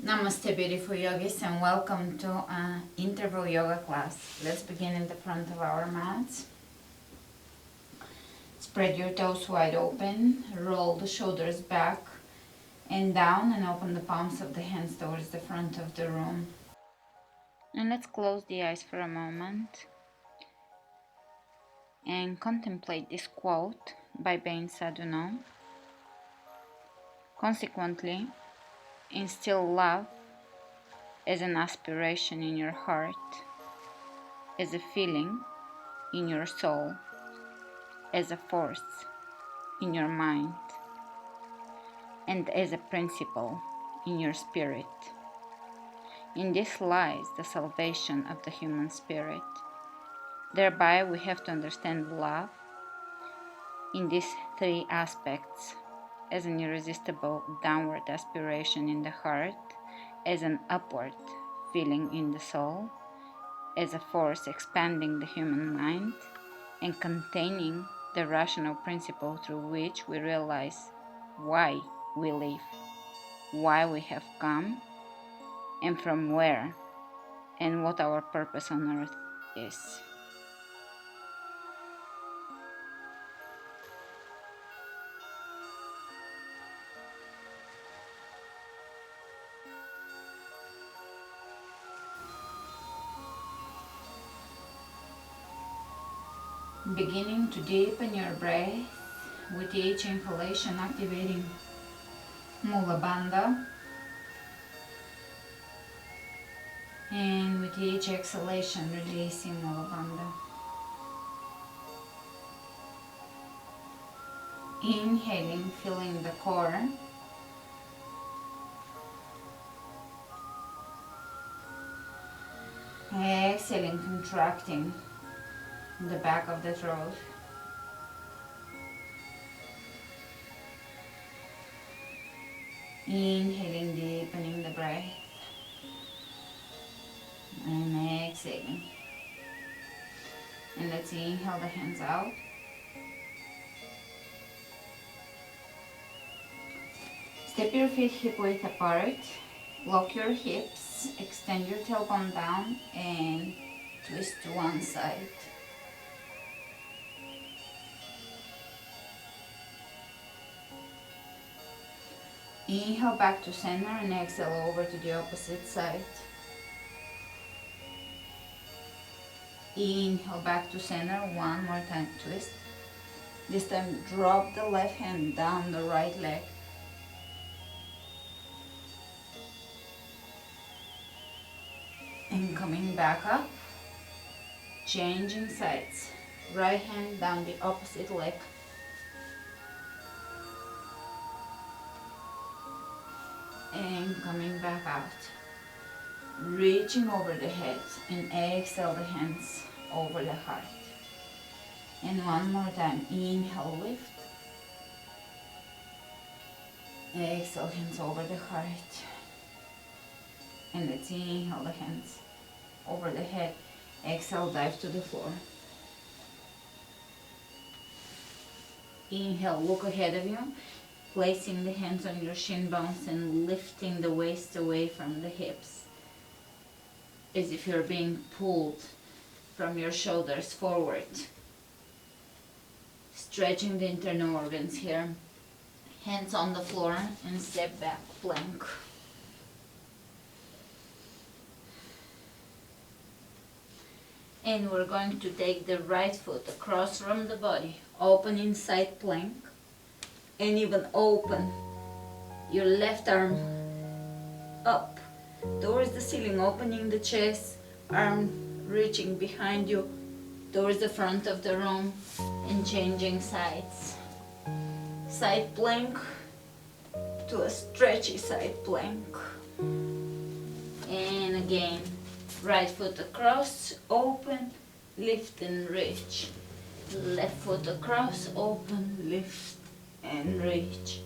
Namaste, beautiful yogis, and welcome to an interval yoga class. Let's begin in the front of our mats. Spread your toes wide open, roll the shoulders back and down, and open the palms of the hands towards the front of the room. And let's close the eyes for a moment and contemplate this quote by Bain Sadhuno. Consequently, instill love as an aspiration in your heart, as a feeling in your soul, as a force in your mind, and as a principle in your spirit. In this lies the salvation of the human spirit. Thereby we have to understand love in these three aspects: as an irresistible downward aspiration in the heart, as an upward feeling in the soul, as a force expanding the human mind and containing the rational principle through which we realize why we live, why we have come, and from where, and what our purpose on earth is. Beginning to deepen your breath with each inhalation, activating Mula Bandha, and with each exhalation, releasing Mula Bandha. Inhaling, filling the core. Exhaling, contracting the back of the throat. Inhaling, deepening the breath. And exhaling. And let's inhale the hands out. Step your feet hip width apart. Lock your hips. Extend your tailbone down and twist to one side. Inhale back to center and exhale over to the opposite side. Inhale back to center, one more time, twist. This time drop the left hand down the right leg. And coming back up, changing sides. Right hand down the opposite leg. And coming back out. Reaching over the head and exhale the hands over the heart. And one more time, inhale, lift. Exhale, hands over the heart. And let's inhale the hands over the head. Exhale, dive to the floor. Inhale, look ahead of you, placing the hands on your shin bones and lifting the waist away from the hips, as if you're being pulled from your shoulders forward. Stretching the internal organs here. Hands on the floor and step back, plank. And we're going to take the right foot across from the body, open inside plank, and even open your left arm up towards the ceiling, opening the chest, arm reaching behind you towards the front of the room, and changing sides. Side plank to a stretchy side plank. And again, right foot across, open, lift and reach. Left foot across, open, lift and reach.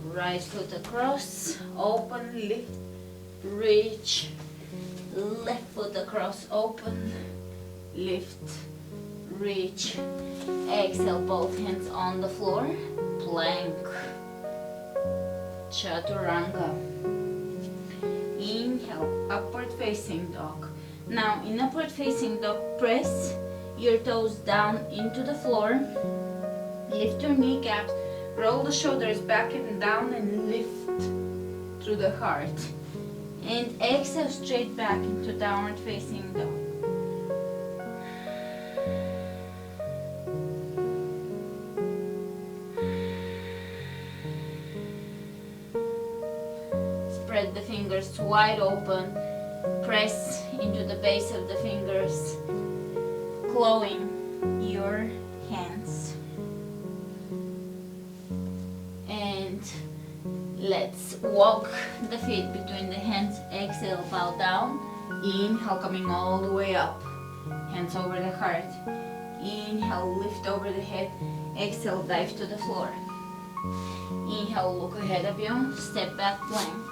Right foot across, open, lift, reach. Left foot across, open, lift, reach. Exhale, both hands on the floor, plank, chaturanga. Inhale, upward facing dog. Now in upward facing dog, press your toes down into the floor. Lift your kneecaps, roll the shoulders back and down and lift through the heart. And exhale straight back into downward facing dog. Spread the fingers wide open. Press into the base of the fingers, clawing your hands. And let's walk the feet between the hands. Exhale, bow down. Inhale, coming all the way up. Hands over the heart. Inhale, lift over the head. Exhale, dive to the floor. Inhale, look ahead of you. Step back, plank.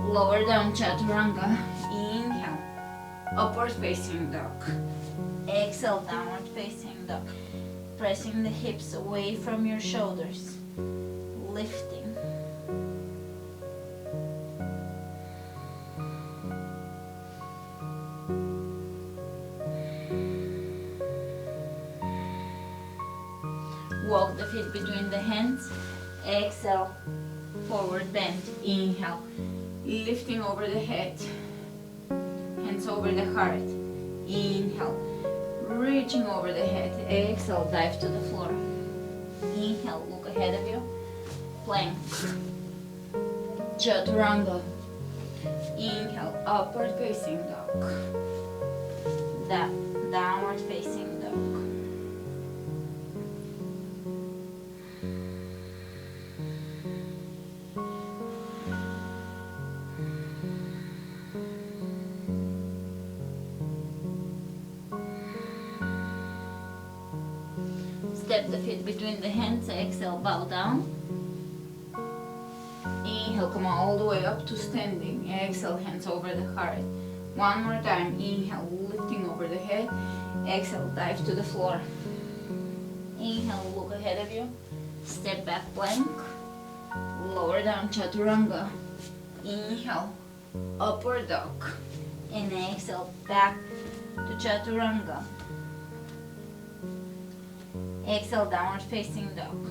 Lower down, chaturanga. Inhale, upward facing dog. Exhale, downward facing dog. Pressing the hips away from your shoulders. Lifting. Walk the feet between the hands. Exhale, forward bend. Inhale, lifting over the head. Hands over the heart. Inhale, reaching over the head. Exhale, dive to the floor. Inhale, look ahead of you. Plank. Chaturanga. Inhale, upward facing dog. Downward facing dog. Step the feet between the hands. Exhale, bow down. Inhale, come all the way up to standing. Exhale, hands over the heart. One more time. Inhale, lifting over the head. Exhale, dive to the floor. Inhale, look ahead of you. Step back, plank. Lower down, chaturanga. Inhale, upward dog. And exhale, back to chaturanga. Exhale, downward facing dog.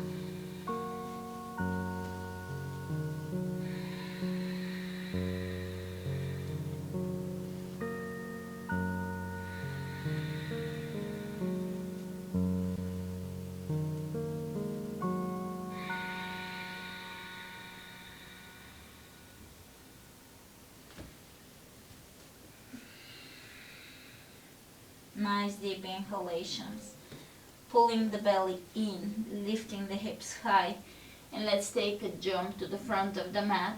Nice deep inhalations. Pulling the belly in, lifting the hips high, and let's take a jump to the front of the mat.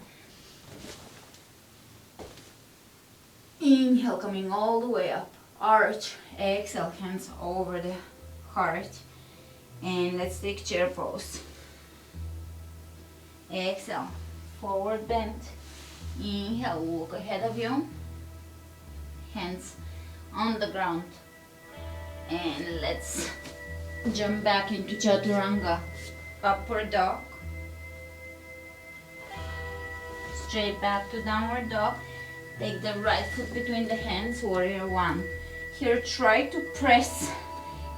Inhale, coming all the way up, arch. Exhale, hands over the heart, and let's take chair pose. Exhale, forward bend. Inhale, look ahead of you, hands on the ground, and let's jump back into chaturanga, upward dog, straight back to downward dog. Take the right foot between the hands, warrior one. Here, try to press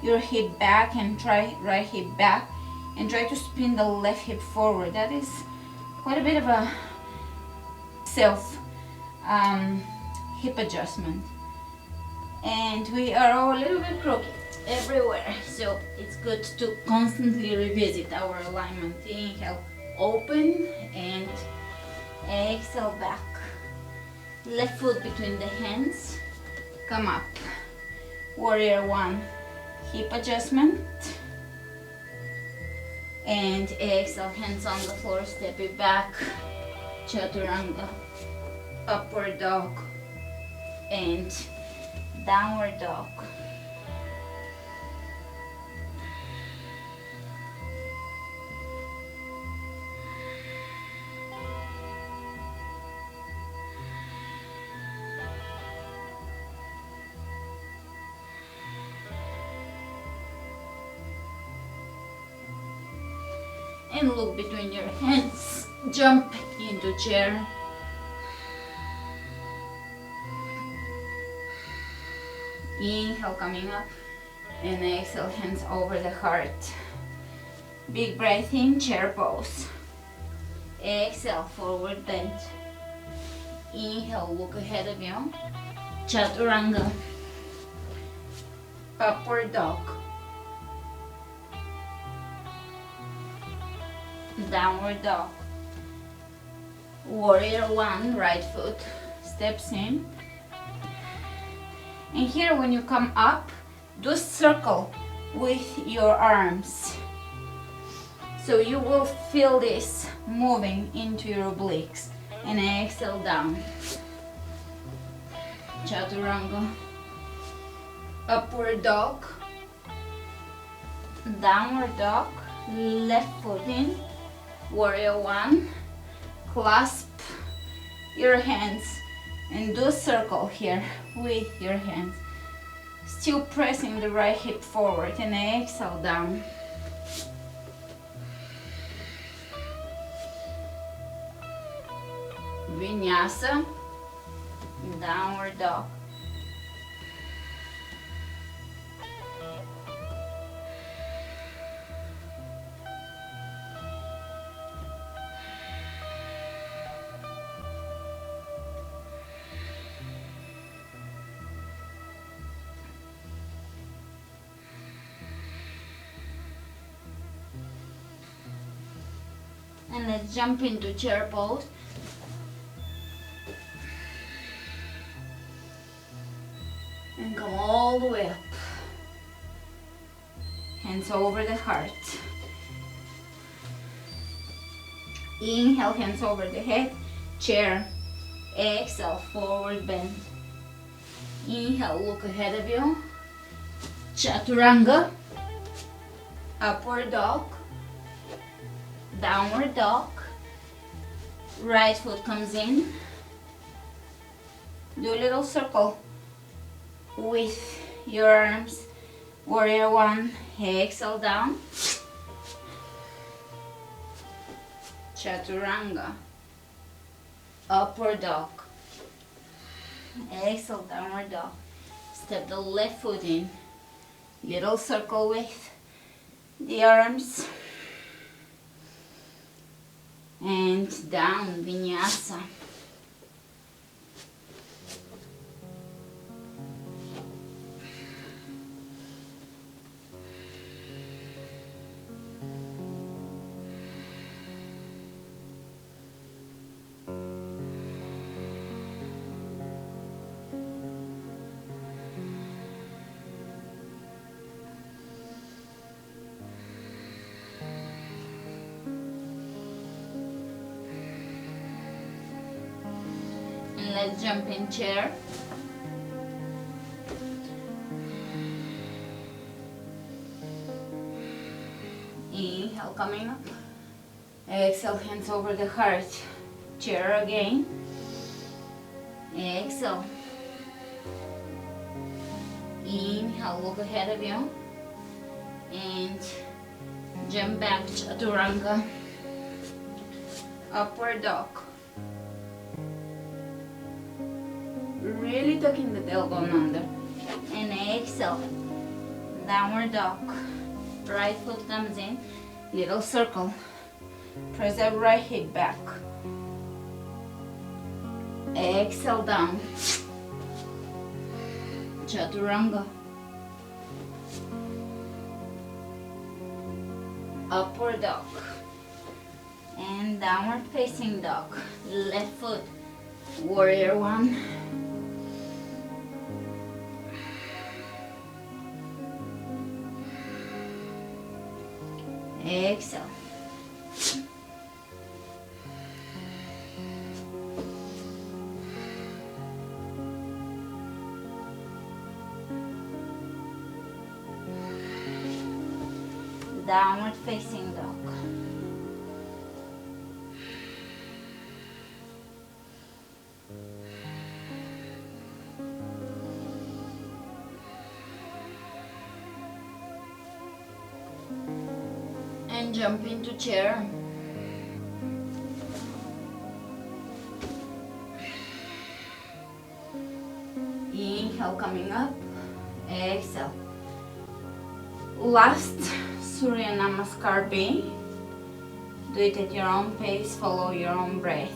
your hip back and try right hip back, and try to spin the left hip forward. That is quite a bit of a self hip adjustment, and we are a little bit crooked everywhere, so it's good to constantly revisit our alignment. Inhale, open, and exhale, back. Left foot between the hands, come up. Warrior one, hip adjustment, and exhale, hands on the floor, step it back. Chaturanga, upward dog, and downward dog. And look between your hands, jump into chair. Inhale, coming up, and exhale, hands over the heart. Big breath in, chair pose. Exhale, forward bend. Inhale, look ahead of you. Chaturanga. Upward dog. Downward dog. Warrior one, right foot steps in. And here when you come up, do a circle with your arms. So you will feel this moving into your obliques. And exhale down. Chaturanga. Upward dog. Downward dog. Left foot in. Warrior one. Clasp your hands and do a circle here with your hands. Still pressing the right hip forward and exhale down. Vinyasa, downward dog. And let's jump into chair pose. And come all the way up. Hands over the heart. Inhale, hands over the head. Chair. Exhale, forward bend. Inhale, look ahead of you. Chaturanga. Upward dog. Downward dog. Right foot comes in. Do a little circle with your arms. Warrior one. Exhale down. Chaturanga. Upward dog. Exhale, downward dog. Step the left foot in. Little circle with the arms. And down, vinyasa. Let's jump in chair. Inhale, coming up. Exhale, hands over the heart. Chair again. Exhale. Inhale, look ahead of you. And jump back, chaturanga. Upward dog. Really tucking the tailbone under. And exhale. Downward dog. Right foot comes in. Little circle. Press that right hip back. Exhale down. Chaturanga. Upward dog. And downward facing dog. Left foot. Warrior one. Exhale. Downward facing dog. And jump into chair. Inhale, coming up. Exhale. Last Surya Namaskar B. Do it at your own pace, follow your own breath.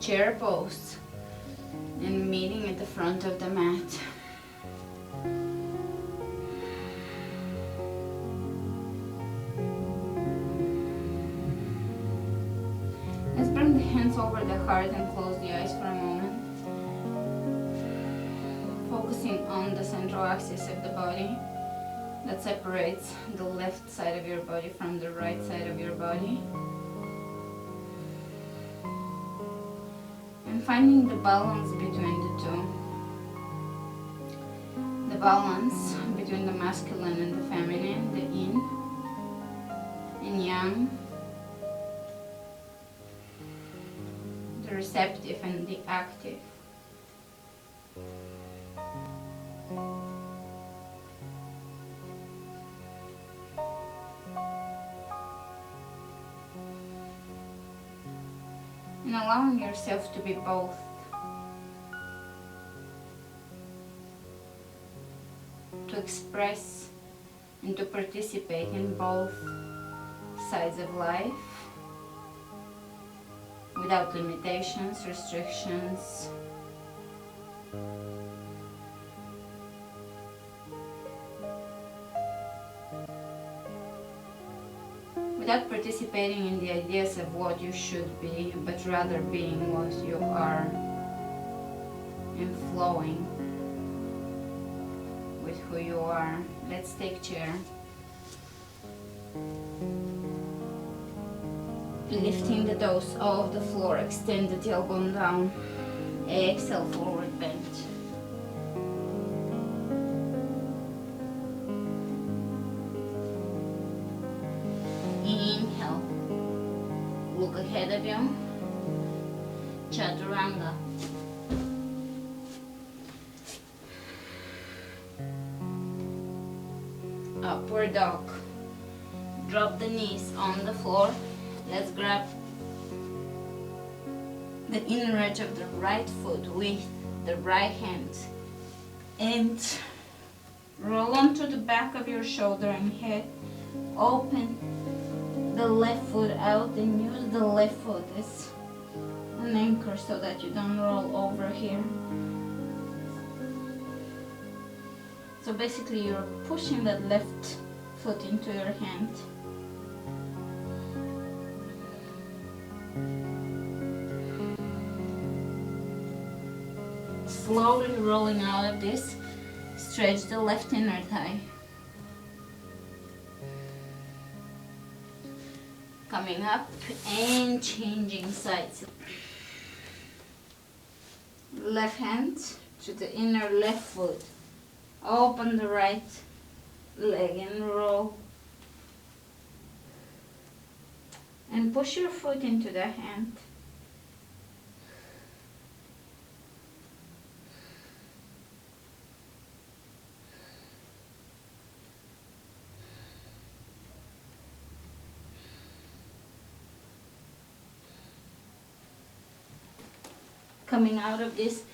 Chair pose and meeting at the front of the mat. Let's bring the hands over the heart and close the eyes for a moment. Focusing on the central axis of the body that separates the left side of your body from the right side of your body. And finding the balance between the two. The balance between the masculine and the feminine, the yin and yang, the receptive and the active. And allowing yourself to be both. To express and to participate in both sides of life without limitations, restrictions. Without participating in the ideas of what you should be, but rather being what you are and flowing with who you are. Let's take chair. Lifting the toes off the floor, extend the tailbone down. Exhale, forward bend. Inhale, look ahead of you, Chaturanga. Upward dog. Drop the knees on the floor. Let's grab the inner edge of the right foot with the right hand and roll onto the back of your shoulder and head. Open the left foot out and use the left foot as an anchor so that you don't roll over here. So basically you're pushing that left foot into your hand. Slowly rolling out of this, stretch the left inner thigh. Coming up and changing sides. Left hand to the inner left foot. Open the right leg and roll. And push your foot into the hand. Coming out of this,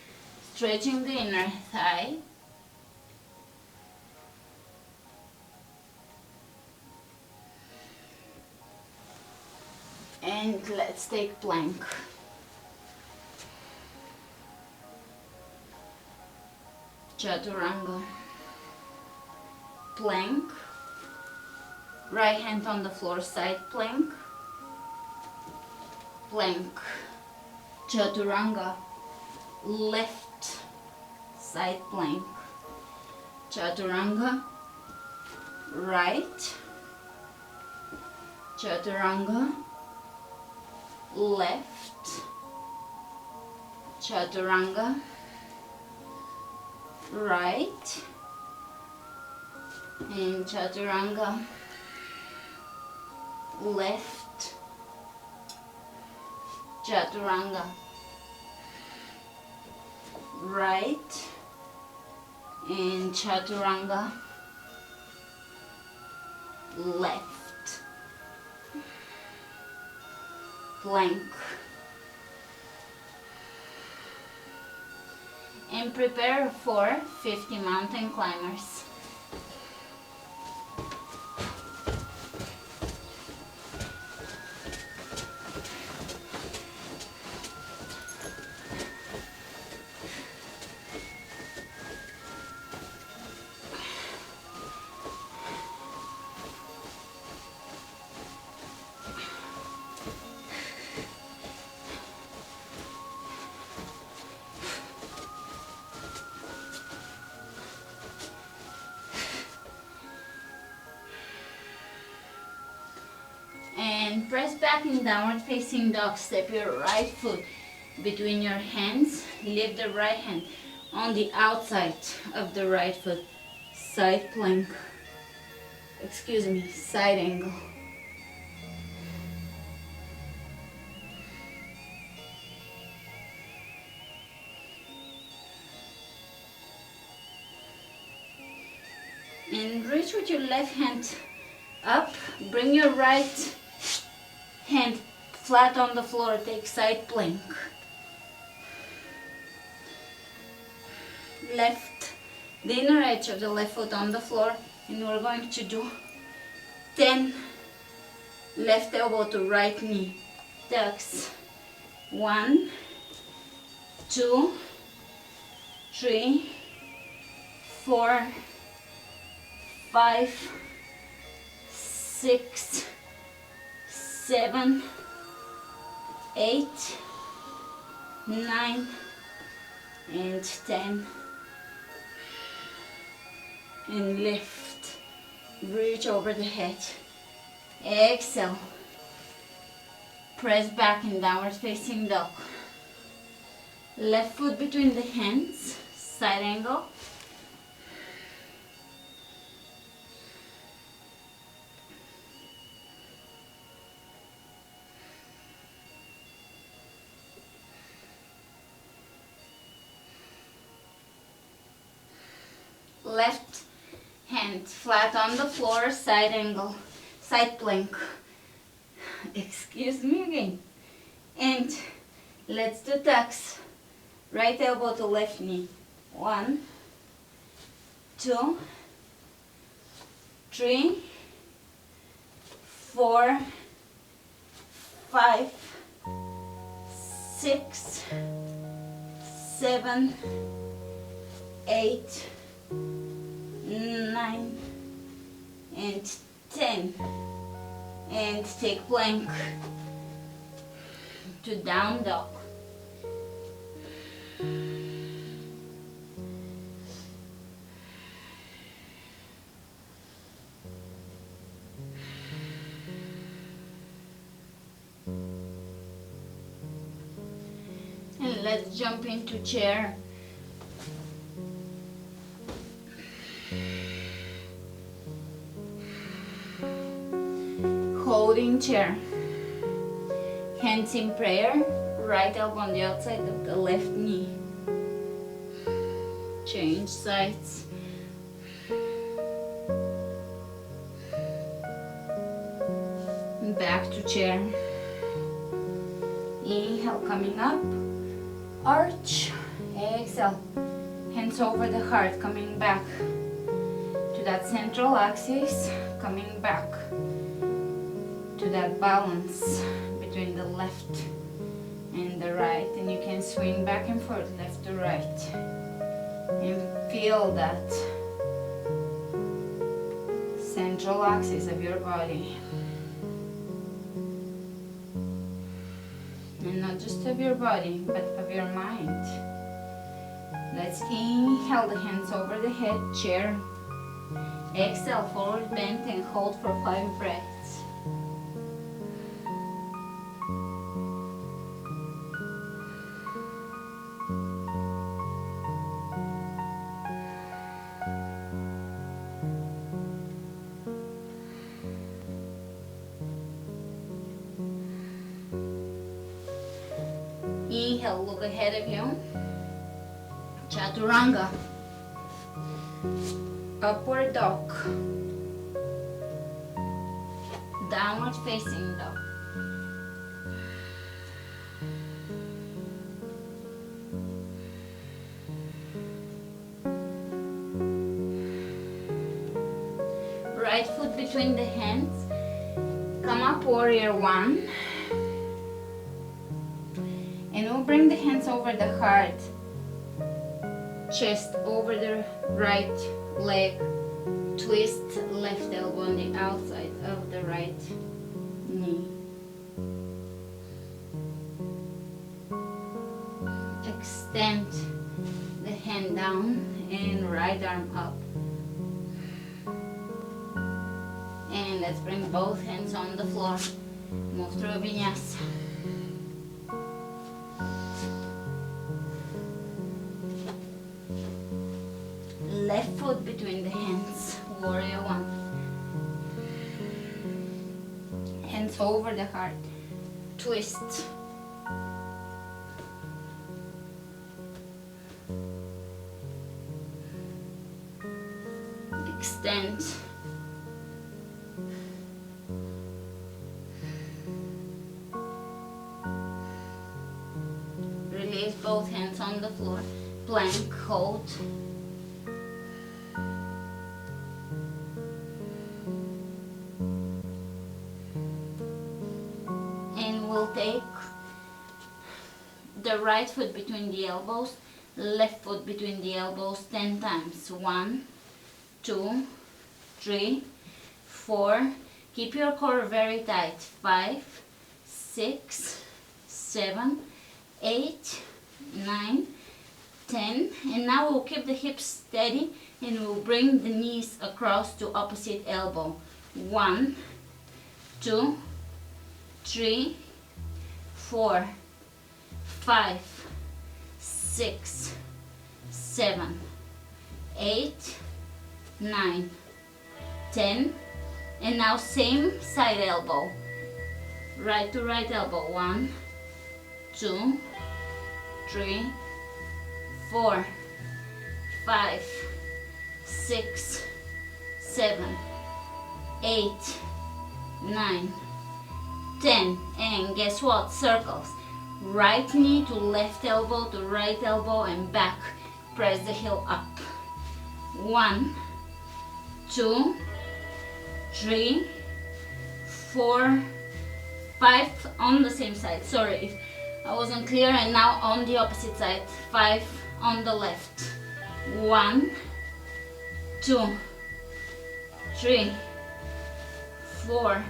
stretching the inner thigh. And let's take plank. Chaturanga. Plank. Right hand on the floor, side plank. Plank. Chaturanga. Left side plank. Chaturanga. Right. Chaturanga. Left. Chaturanga. Right. And chaturanga. Left. Chaturanga. Right. And chaturanga. Left. Plank. And prepare for 50 mountain climbers. And press back in downward facing dog. Step your right foot between your hands. Lift the right hand on the outside of the right foot. Side plank. Excuse me, side angle. And reach with your left hand up. Bring your right hand flat on the floor. Take side plank. Left, the inner edge of the left foot on the floor, and we're going to do 10 left elbow to right knee tucks. 1, 2, 3, 4, 5, 6, 7, 8, 9, and 10. And lift. Reach over the head. Exhale. Press back in downward facing dog. Left foot between the hands. Side angle. Left hand flat on the floor, side angle, side plank. Excuse me again. And let's do tucks. Right elbow to left knee. 1, 2, 3, 4, 5, 6, 7, 8, 9, and 10. And take plank to down dog. And let's jump into chair. Holding chair. Hands in prayer. Right elbow on the outside of the left knee. Change sides. Back to chair. Inhale, coming up. Arch. Exhale. Hands over the heart, coming back to that central axis, coming back to that balance between between the left and the right, and you can swing back and forth, left to right, and feel that central axis of your body, and not just of your body but of your mind. Let's inhale the hands over the head, chair. Exhale, forward bend, and hold for 5 breaths. Inhale, look ahead of you. Chaturanga. Upward dog. Downward facing dog. Right foot between the hands. Come up, warrior 1. And we'll bring the hands over the heart. Chest over the right leg. Twist left elbow on the outside of the right knee. Extend the hand down and right arm up. And let's bring both hands on the floor. Move through a vinyasa. Left foot between the hands, warrior 1. Hands over the heart, twist. Extend. Release both hands on the floor, plank, hold. Take the right foot between the elbows, left foot between the elbows 10 times. 1, 2, 3, 4. Keep your core very tight. 5, 6, 7, 8, 9, 10. And now we'll keep the hips steady and we'll bring the knees across to opposite elbow. 1, 2, 3, 4, 5, 6, 7, 8, 9, 10. And now same side elbow. Right to right elbow. 1, 2, 3, 4, 5, 6, 7, 8, 9, 10. And guess what? Circles. Right knee to left elbow to right elbow and back. Press the heel up. 1, 2, 3, 4, 5 on the same side. Sorry if I wasn't clear. And now on the opposite side. 5 on the left. 1, 2, 3, 4,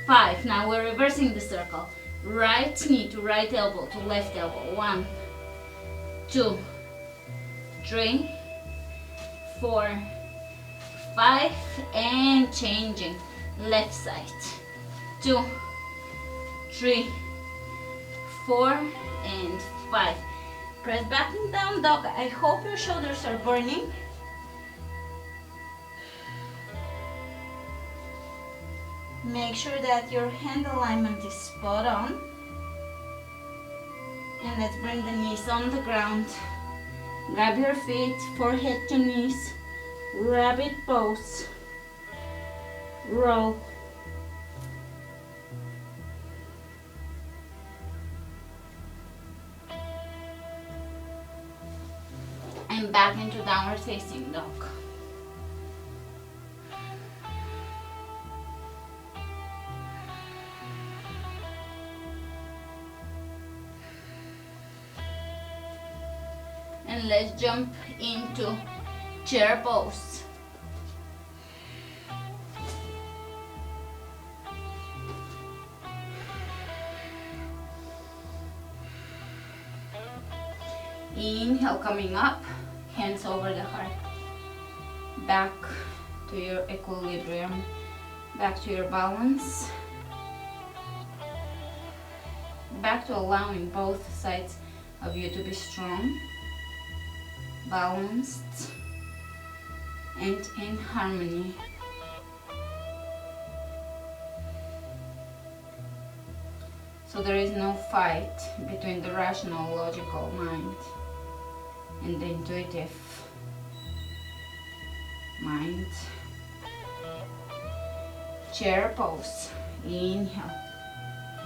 5. Now we're reversing the circle. Right knee to right elbow to left elbow. 1, 2, 3, 4, 5. And changing. Left side. 2, 3, 4, and 5. Press back and down dog. I hope your shoulders are burning. Make sure that your hand alignment is spot on. And let's bring the knees on the ground. Grab your feet, forehead to knees. Rabbit pose. Roll. And back into downward facing dog. and let's jump into chair pose. Inhale, coming up, hands over the heart, back to your equilibrium, back to your balance, back to allowing both sides of you to be strong, balanced, and in harmony. So there is no fight between the rational, logical mind and the intuitive mind. Chair pose. Inhale.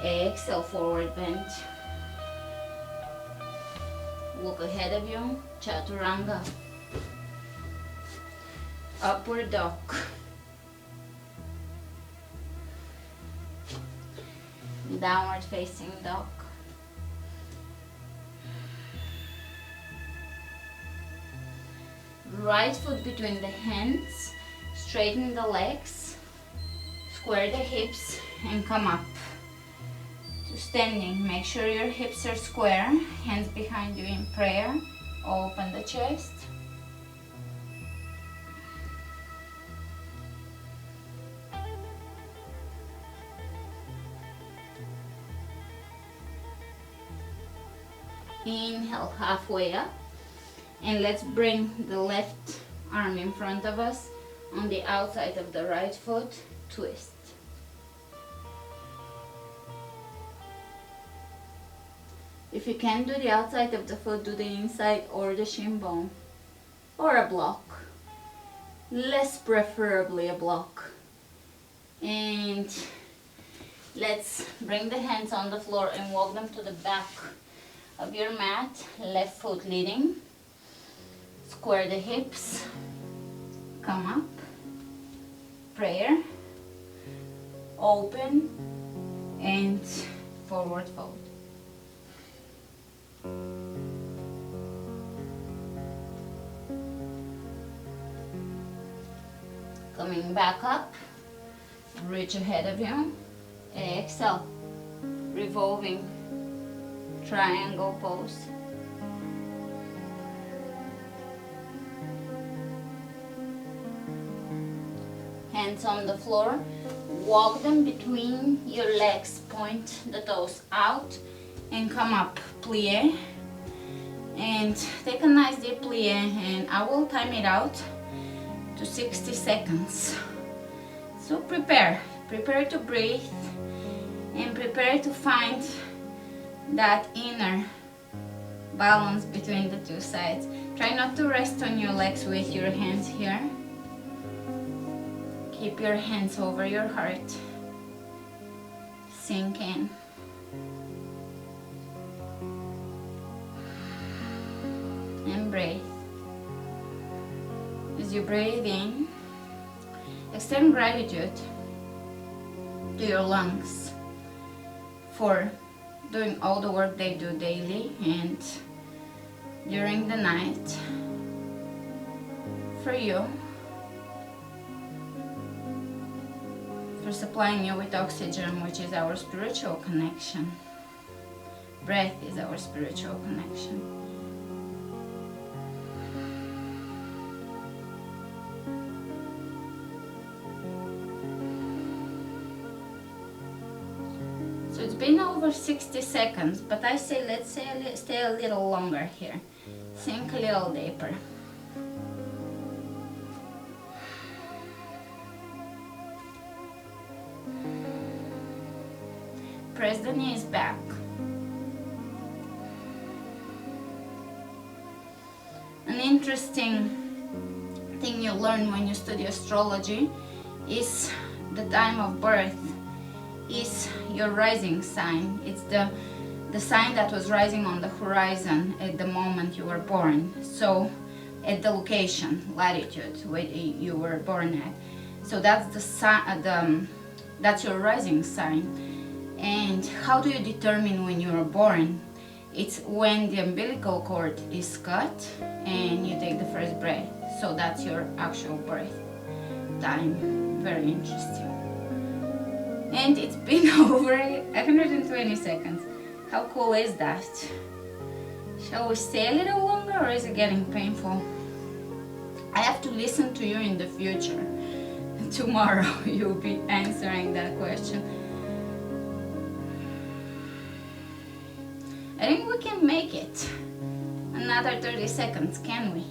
Exhale, forward bend. Look ahead of you. Chaturanga. Upward dog. Downward facing dog. Right foot between the hands, straighten the legs, square the hips and come up to standing. Make sure your hips are square, hands behind you in prayer, open the chest. Inhale, halfway up, and let's bring the left arm in front of us on the outside of the right foot, twist. If you can't do the outside of the foot, do the inside or the shin bone or a block, less preferably a block. And let's bring the hands on the floor and walk them to the back of your mat, left foot leading. Square the hips, come up, prayer, open, and forward fold. Coming back up, reach ahead of you, exhale, revolving triangle pose. Hands on the floor, walk them between your legs, point the toes out and come up, plie, and take a nice deep plie, and I will time it out to 60 seconds. So prepare to breathe and prepare to find that inner balance between the two sides. Try not to rest on your legs with your hands here. Keep your hands over your heart. Sink in. And breathe. As you breathe in, extend gratitude to your lungs for doing all the work they do daily and during the night for you, for supplying you with oxygen, which is our spiritual connection. Breath is our spiritual connection. So it's been over 60 seconds, but I say let's stay a little longer here. Sink a little deeper. Press the knees back. An interesting thing you learn when you study astrology is the time of birth is your rising sign. It's the sign that was rising on the horizon at the moment you were born. So at the location, latitude where you were born at. So that's that's your rising sign. And how do you determine when you are born? It's when the umbilical cord is cut and you take the first breath. So that's your actual breath time. Very interesting. And it's been over 120 seconds. How cool is that? Shall we stay a little longer, or is it getting painful? I have to listen to you in the future. Tomorrow you'll be answering that question. I think we can make it. Another 30 seconds, can we?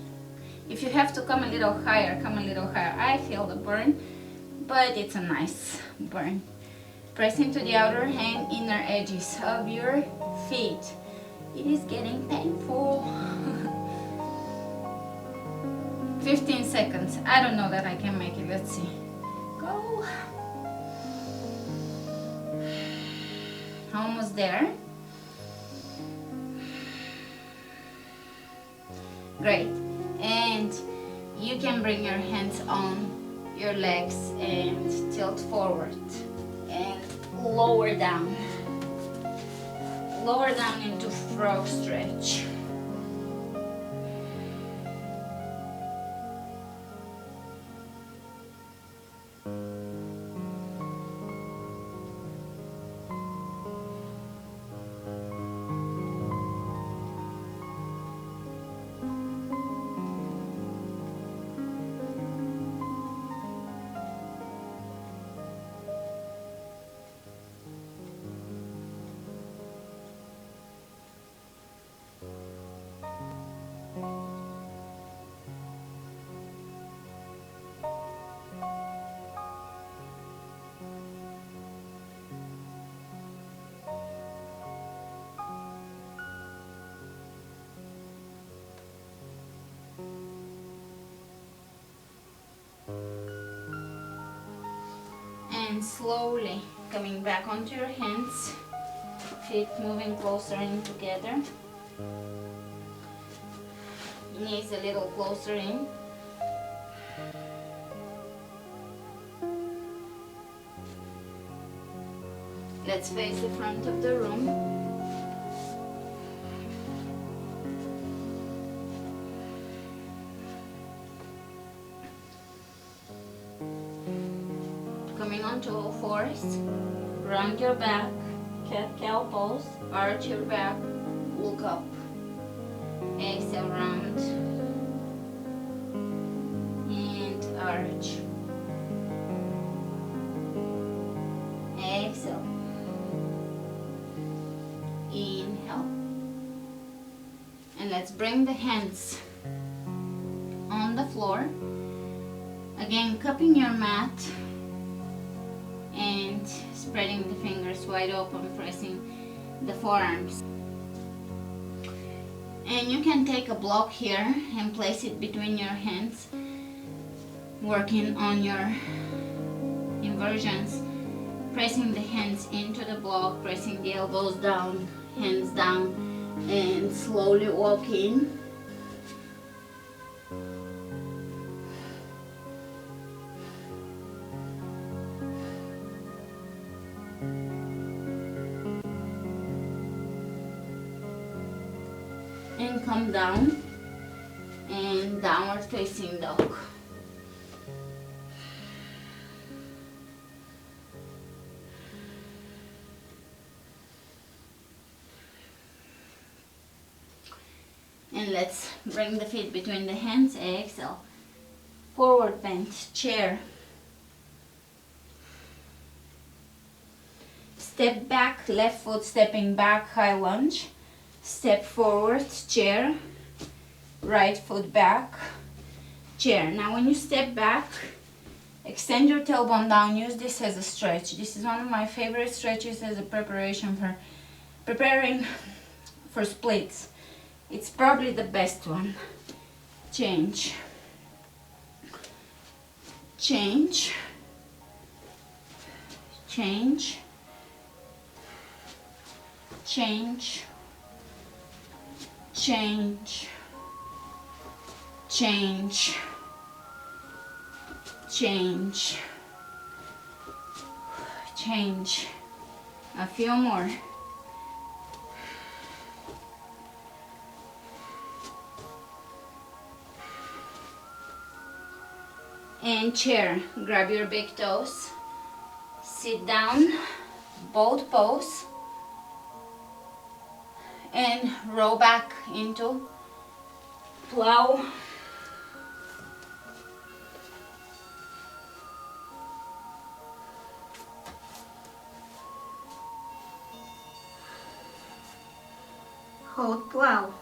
If you have to come a little higher, come a little higher. I feel the burn, but it's a nice burn. Press into the outer and inner edges of your feet. It is getting painful. 15 seconds. I don't know that I can make it. Let's see. Go. Almost there. Great. And you can bring your hands on your legs and tilt forward and lower down. Lower down into frog stretch. And slowly coming back onto your hands, feet moving closer in together, knees a little closer in. Let's face the front of the room. Coming onto all fours, round your back, cat-cow pose, arch your back, look up, exhale, round, and arch, exhale, inhale, and let's bring the hands on the floor, again cupping your mat, and spreading the fingers wide open, pressing the forearms. And you can take a block here and place it between your hands, working on your inversions, pressing the hands into the block, pressing the elbows down, hands down, and slowly walking. And come down and downward facing dog. And let's bring the feet between the hands, exhale, forward bend, chair. Step back, left foot stepping back, high lunge. Step forward, chair, right foot back, chair. Now when you step back, extend your tailbone down, use this as a stretch. This is one of my favorite stretches as a preparation for preparing for splits. It's probably the best one. Change, change, change, change, change, change, change, change. A few more. And chair, grab your big toes, sit down, boat pose, and roll back into plow. Hold plow.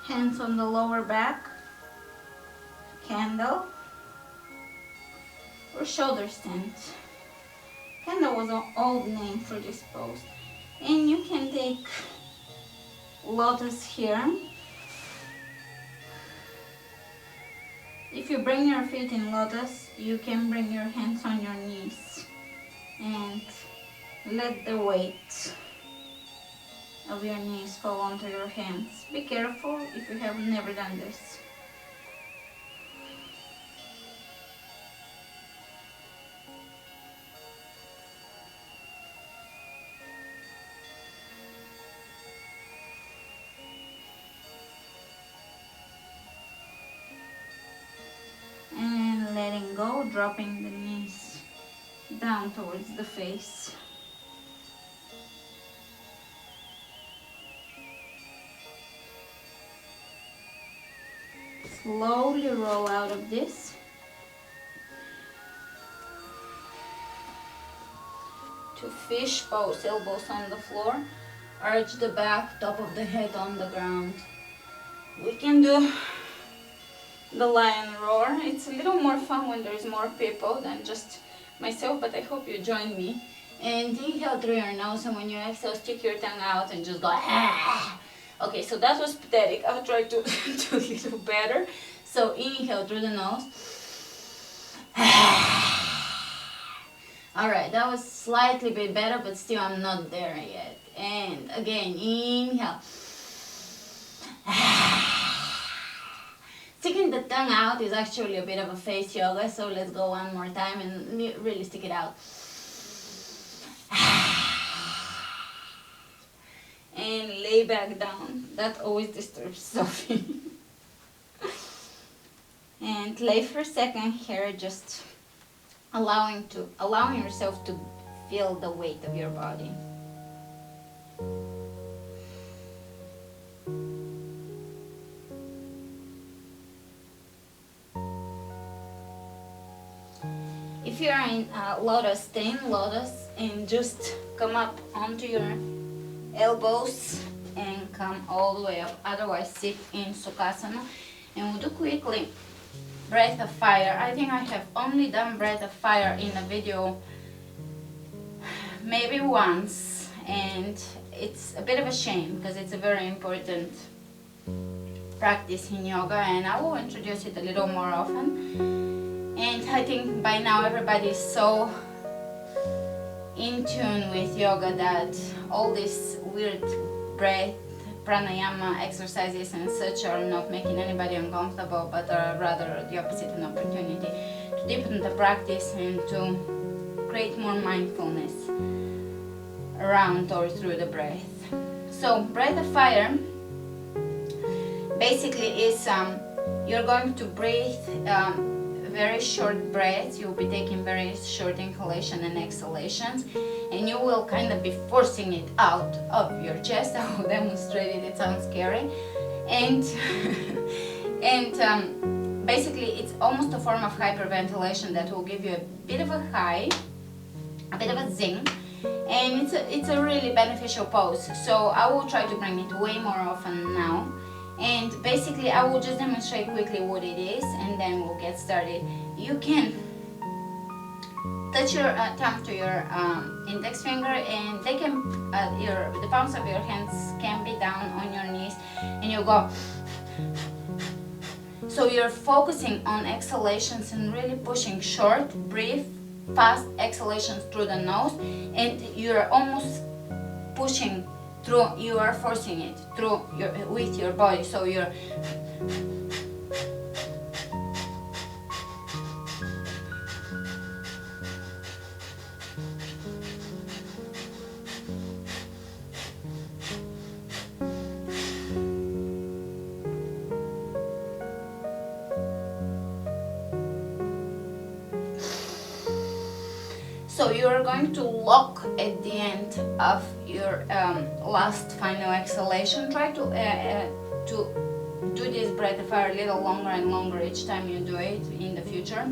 Hands on the lower back, candle, or shoulder stand. Candle was an old name for this pose. And you can take lotus here. If you bring your feet in lotus, you can bring your hands on your knees and let the weight of your knees fall onto your hands. Be careful if you have never done this. And letting go, dropping the knees down towards the face. Slowly roll out of this. To fish pose, elbows on the floor, arch the back, top of the head on the ground. We can do the lion roar. It's a little more fun when there's more people than just myself, but I hope you join me. And inhale through your nose, and when you exhale, stick your tongue out and just go ah. Okay, so that was pathetic. I'll try to do a little better. So inhale through the nose. Alright, that was slightly bit better, but still I'm not there yet. And again, inhale. Sticking the tongue out is actually a bit of a face yoga, so let's go one more time and really stick it out. And lay back down. That always disturbs Sophie. And lay for a second here, just allowing yourself to feel the weight of your body. If you are in lotus, stay in lotus and just come up onto your elbows and come all the way up. Otherwise, sit in Sukhasana. And we'll do quickly breath of fire. I think I have only done breath of fire in a video maybe once, and it's a bit of a shame because it's a very important practice in yoga, and I will introduce it a little more often. And I think by now everybody is so in tune with yoga that all these weird breath, pranayama exercises and such are not making anybody uncomfortable, but are rather the opposite, an opportunity to deepen the practice and to create more mindfulness around or through the breath. So breath of fire basically is you're going to breathe very short breaths. You'll be taking very short inhalation and exhalations, and you will kind of be forcing it out of your chest. I will demonstrate it. It sounds scary, and basically it's almost a form of hyperventilation that will give you a bit of a high, a bit of a zing, and it's a really beneficial pose. So I will try to bring it way more often now. And basically I will just demonstrate quickly what it is, and then we'll get started. You can touch your thumb to your index finger, and they can the palms of your hands can be down on your knees, and you go. So you're focusing on exhalations and really pushing short, brief, fast exhalations through the nose, and you're almost pushing through, you are forcing it through with your body. So you're So you are going to lock at the end of your last final exhalation. Try to do this breath for a little longer and longer each time you do it in the future.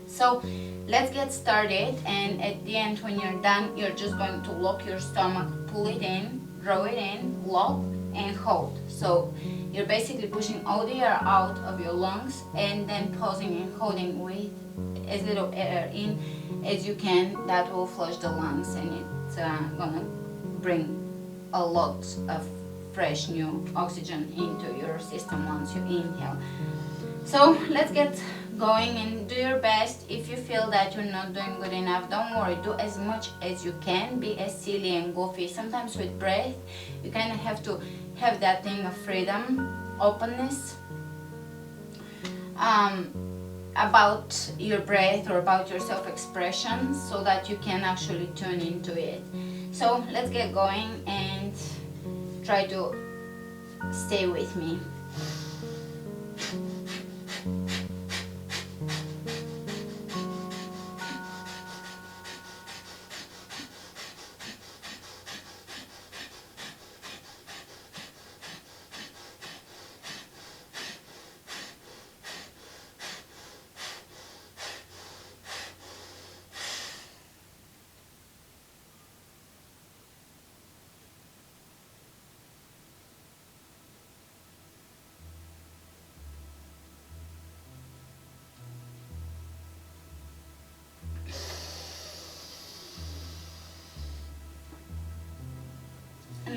So let's get started, and at the end when you're done, you're just going to lock your stomach, pull it in, draw it in, lock and hold. So you're basically pushing all the air out of your lungs and then pausing and holding with as little air in as you can. That will flush the lungs, and it's gonna bring a lot of fresh new oxygen into your system once you inhale. So let's get going, and do your best. If you feel that you're not doing good enough, don't worry, do as much as you can. Be as silly and goofy. Sometimes with breath you kind of have to have that thing of freedom, openness about your breath or about your self-expression, so that you can actually tune into it. So let's get going and try to stay with me.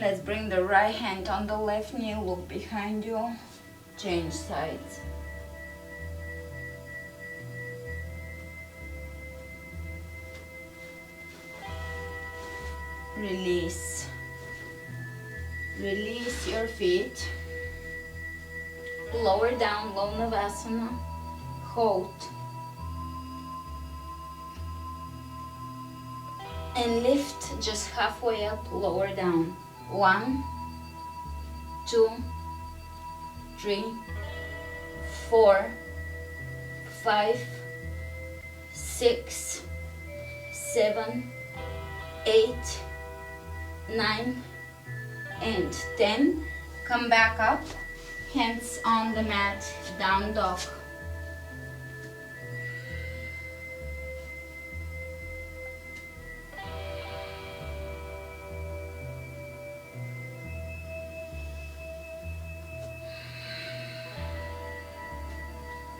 Let's bring the right hand on the left knee, look behind you, change sides. Release. Release your feet. Lower down, low Navasana. Hold. And lift just halfway up, lower down. 1, 2, 3, 4, 5, 6, 7, 8, 9, and 10. Come back up, hands on the mat, down dog.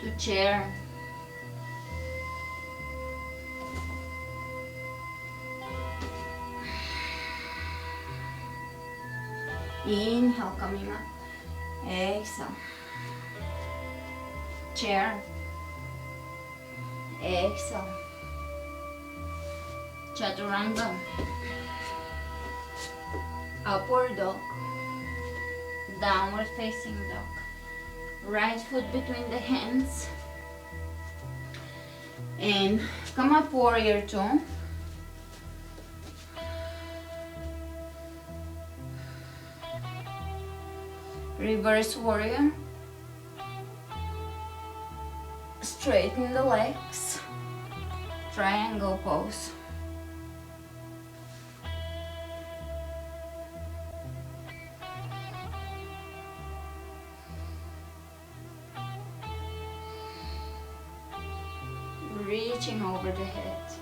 To chair. Inhale, coming up. Exhale. Chair. Exhale. Chaturanga. Upward dog. Downward facing dog. Right foot between the hands, and come up, warrior 2. Reverse warrior. Straighten the legs. Triangle pose. Reaching over the head.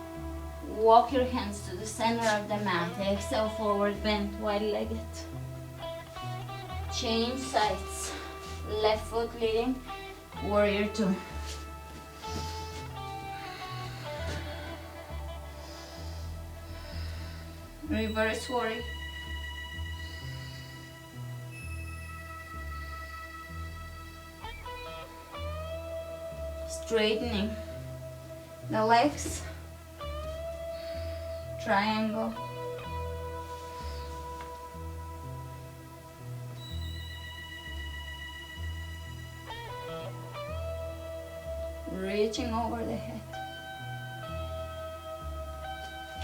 Walk your hands to the center of the mat. Exhale, forward bend, wide-legged. Change sides. Left foot leading, warrior 2. Reverse warrior. Straightening the legs, triangle. Reaching over the head.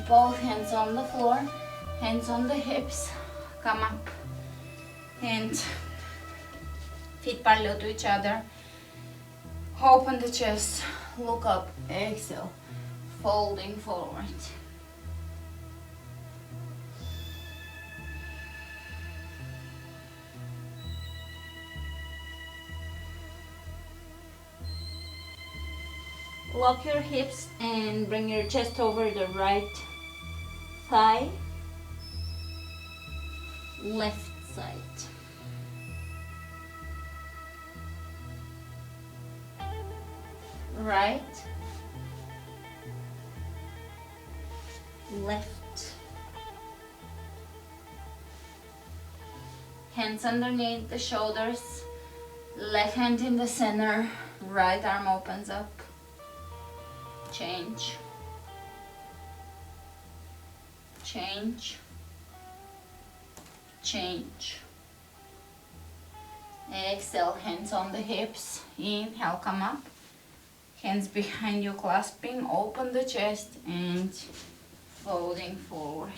Both hands on the floor, hands on the hips, come up. And feet parallel to each other. Open the chest, look up, exhale, folding forward. Lock your hips and bring your chest over the right thigh, left side. Right, left. Hands underneath the shoulders, left hand in the center, right arm opens up. Change, change, change. Exhale, hands on the hips. Inhale, come up. Hands behind you clasping, open the chest and folding forward.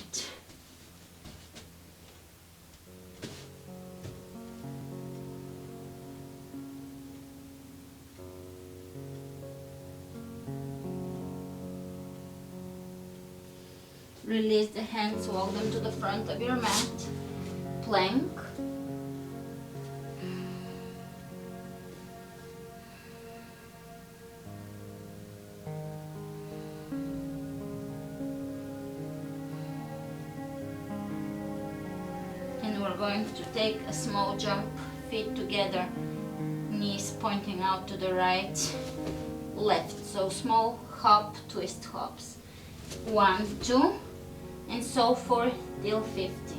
Release the hands, walk them to the front of your mat. Plank. And we're going to take a small jump, feet together, knees pointing out to the right, left. So small hop, twist hops. 1, 2. And so forth till 50.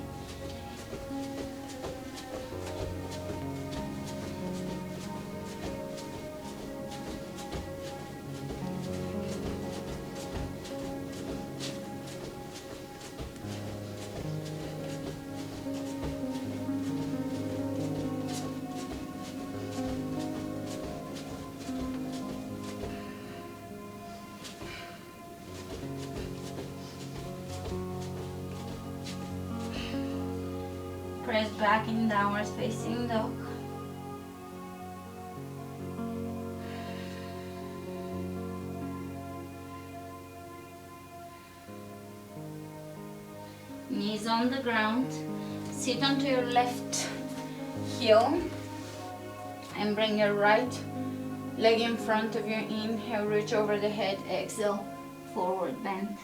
Press back in downward facing dog. Knees on the ground. Sit onto your left heel and bring your right leg in front of you. Inhale, reach over the head. Exhale, forward bend.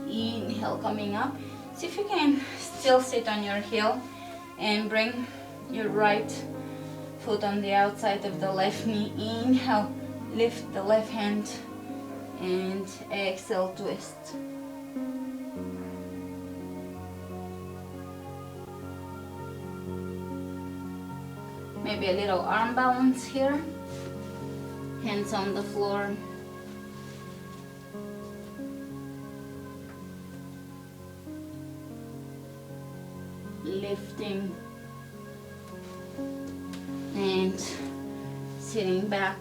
Inhale, coming up. See if you can still sit on your heel and bring your right foot on the outside of the left knee. Inhale, lift the left hand and exhale, twist. Maybe a little arm balance here. Hands on the floor. Lifting and sitting back.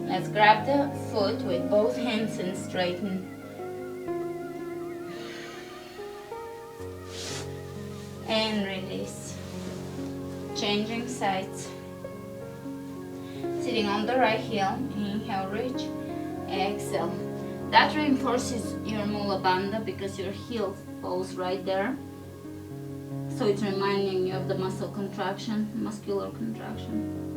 Let's grab the foot with both hands and straighten. And release. Changing sides. Stepping on the right heel, inhale, reach, exhale. That reinforces your mula bandha because your heel falls right there. So it's reminding you of the muscle contraction, muscular contraction.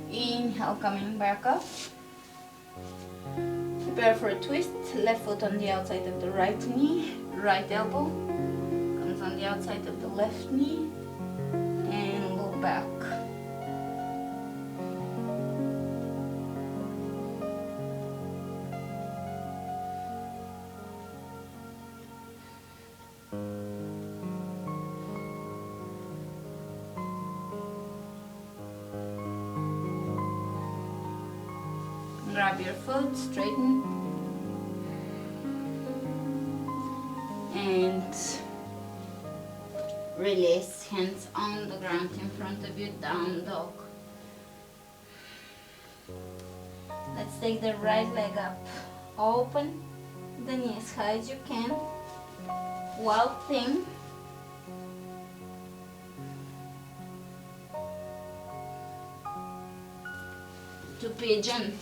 Inhale, coming back up. Prepare for a twist. Left foot on the outside of the right knee. Right elbow comes on the outside of the left knee. And look back. Grab your foot, straighten, and release. Hands on the ground in front of you, down dog. Let's take the right leg up. Open the knee as high as you can. Wild thing. To pigeon.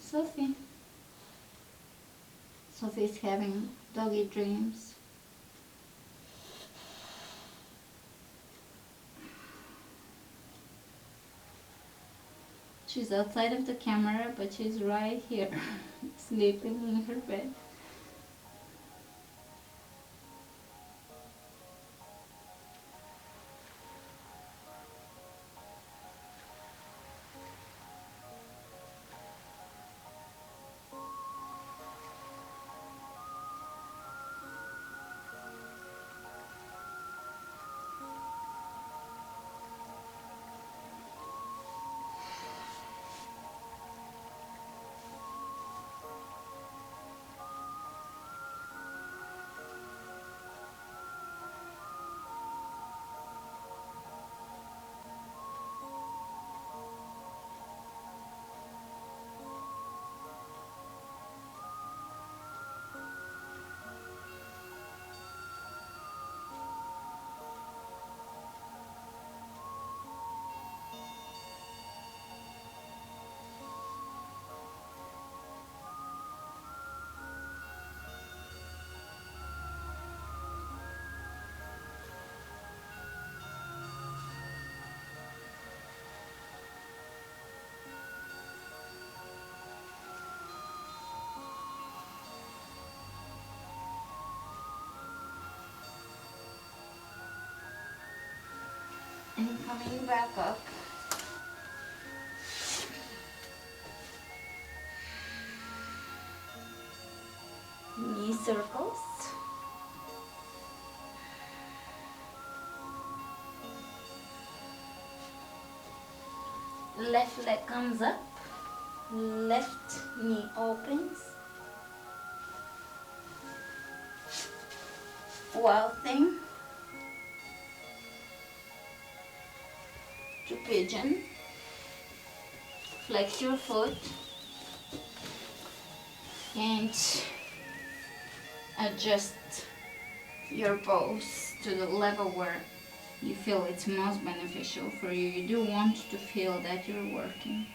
Sophie. Sophie's having doggy dreams. She's outside of the camera, but she's right here, sleeping in her bed. And coming back up. Knee circles. Left leg comes up. Left knee opens. Wild thing. To pigeon. Flex your foot. And adjust your pose to the level where you feel it's most beneficial for you. You do want to feel that you're working.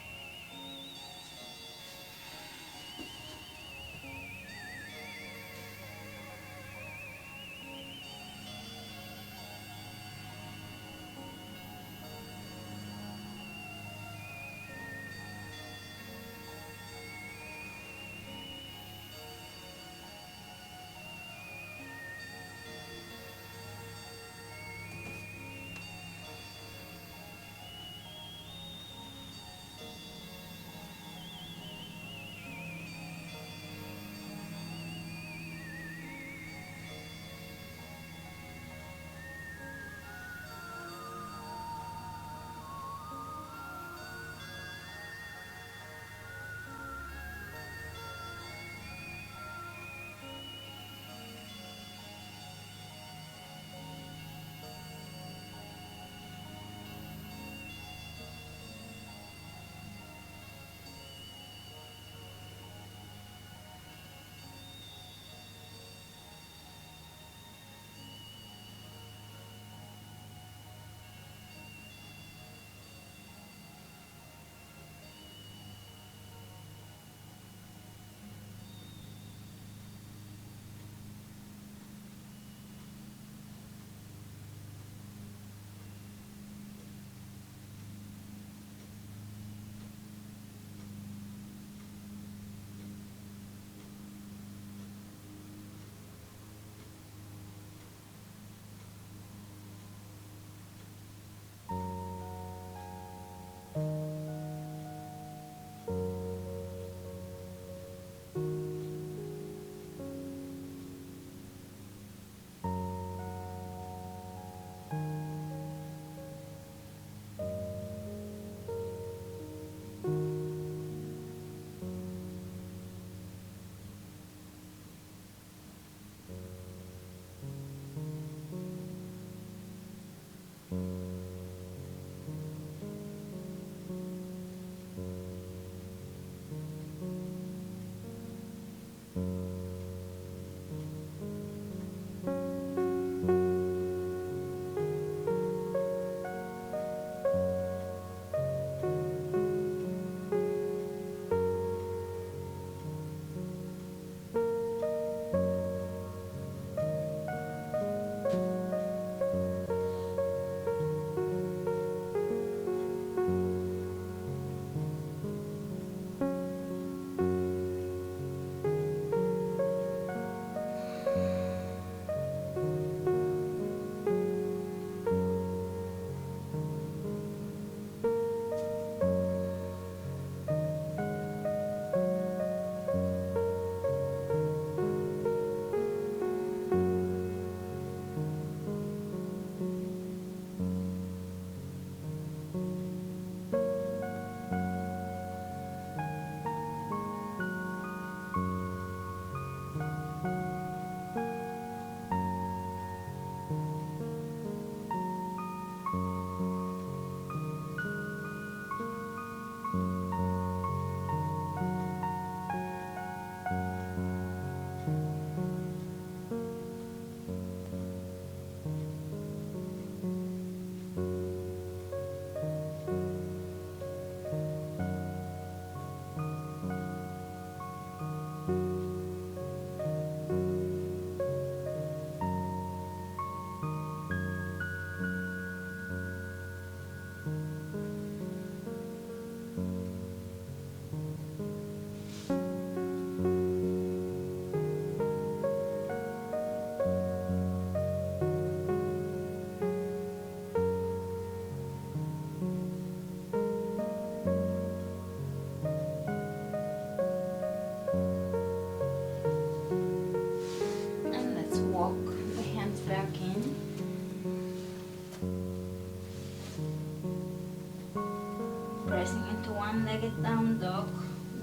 one-legged down dog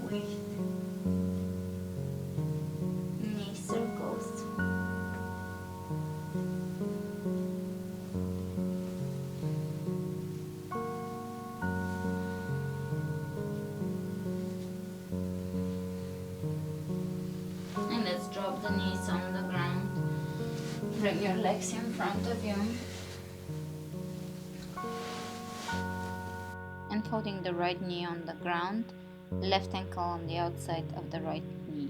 with knee circles. And let's drop the knees on the ground. Bring your legs in front of you. And holding the right knee on the ground, left ankle on the outside of the right knee.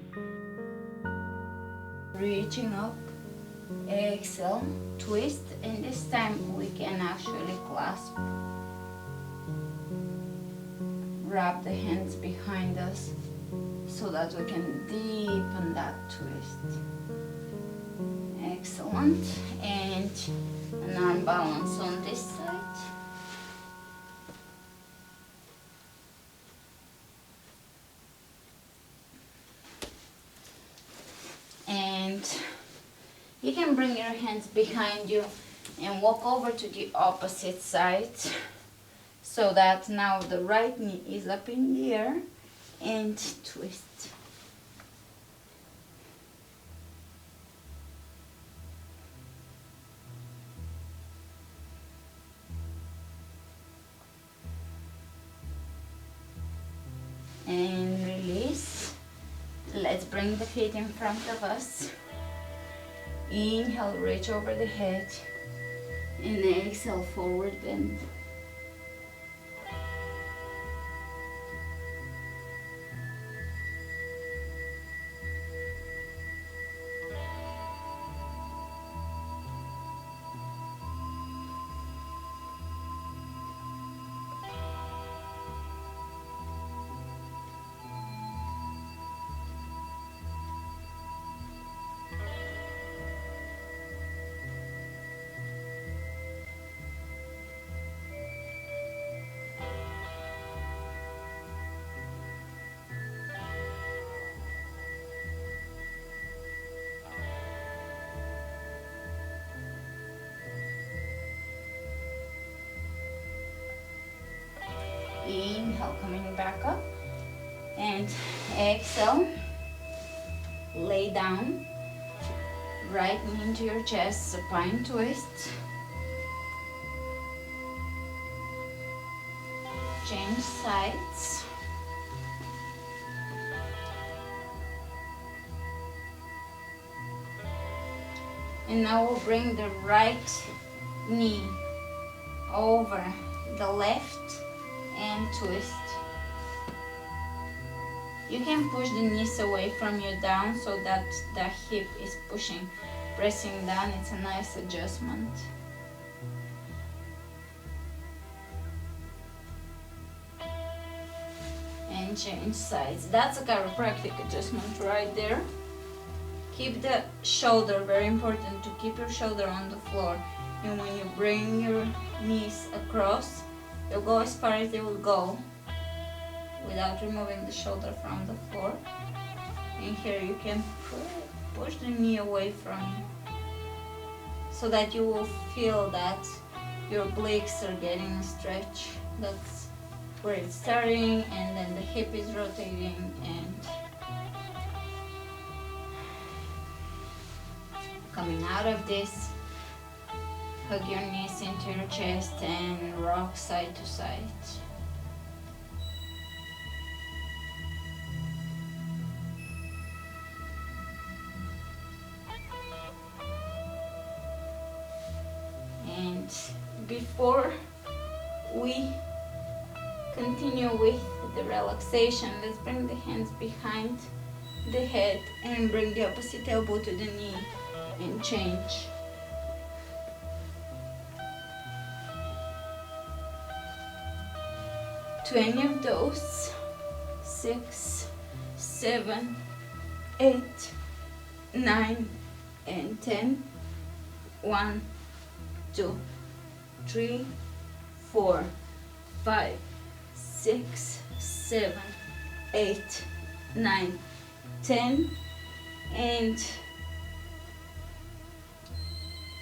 Reaching up, exhale, twist, and this time we can actually clasp. Wrap the hands behind us so that we can deepen that twist. Excellent. And an arm balance on this side. And you can bring your hands behind you and walk over to the opposite side so that now the right knee is up in the air and twist. And release. Let's bring the feet in front of us. Inhale, reach over the head. And exhale, forward bend. Inhale, coming back up, and exhale, lay down, right knee into your chest, supine twist, change sides, and now we'll bring the right knee over the left and twist. You can push the knees away from you down so that the hip is pushing, pressing down. It's a nice adjustment. And change sides. That's a chiropractic adjustment right there. Keep the shoulder, very important to keep your shoulder on the floor. And when you bring your knees across, you'll go as far as they will go without removing the shoulder from the floor. And here you can push the knee away from you so that you will feel that your obliques are getting a stretch. That's where it's starting, and then the hip is rotating, and coming out of this, hug your knees into your chest and rock side to side. And before we continue with the relaxation, let's bring the hands behind the head and bring the opposite elbow to the knee and change. To any of those. 6, 7, 8, 9, and 10. 1, 2, 3, 4, 5, 6, 7, 8, 9, 10, and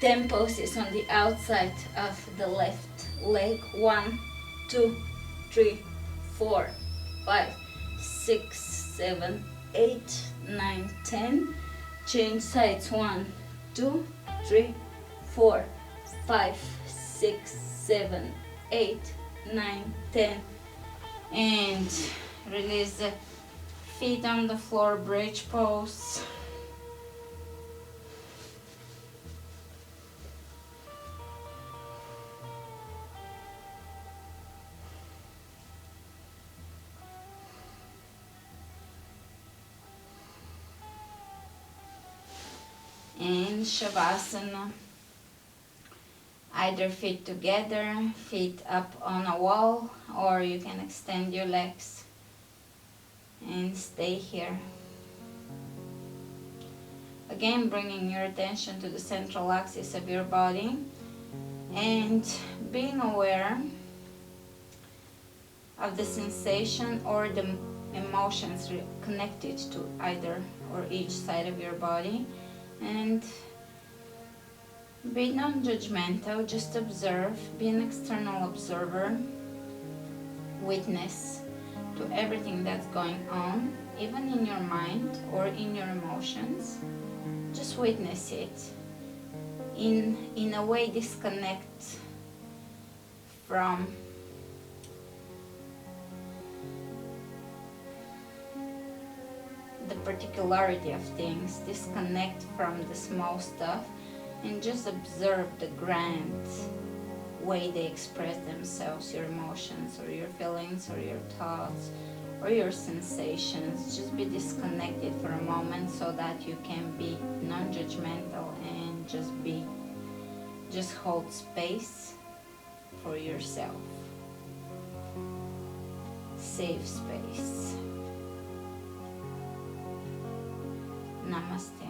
10 poses on the outside of the left leg. 1, 2, 3, 4, 5, 6, 7, 8, 9, 10. Change sides. 1, 2, 3, 4, 5, 6, 7, 8, 9, 10. And release the feet on the floor, bridge pose. And Shavasana. Either feet together, feet up on a wall, or you can extend your legs and stay here. Again, bringing your attention to the central axis of your body and being aware of the sensation or the emotions connected to either or each side of your body, and be non-judgmental, just observe, be an external observer, witness to everything that's going on, even in your mind or in your emotions. Just witness it. In a way, disconnect from the particularity of things, disconnect from the small stuff, and just observe the grand way they express themselves, your emotions or your feelings or your thoughts or your sensations. Just be disconnected for a moment so that you can be non-judgmental and just hold space for yourself. Safe space. Namaste.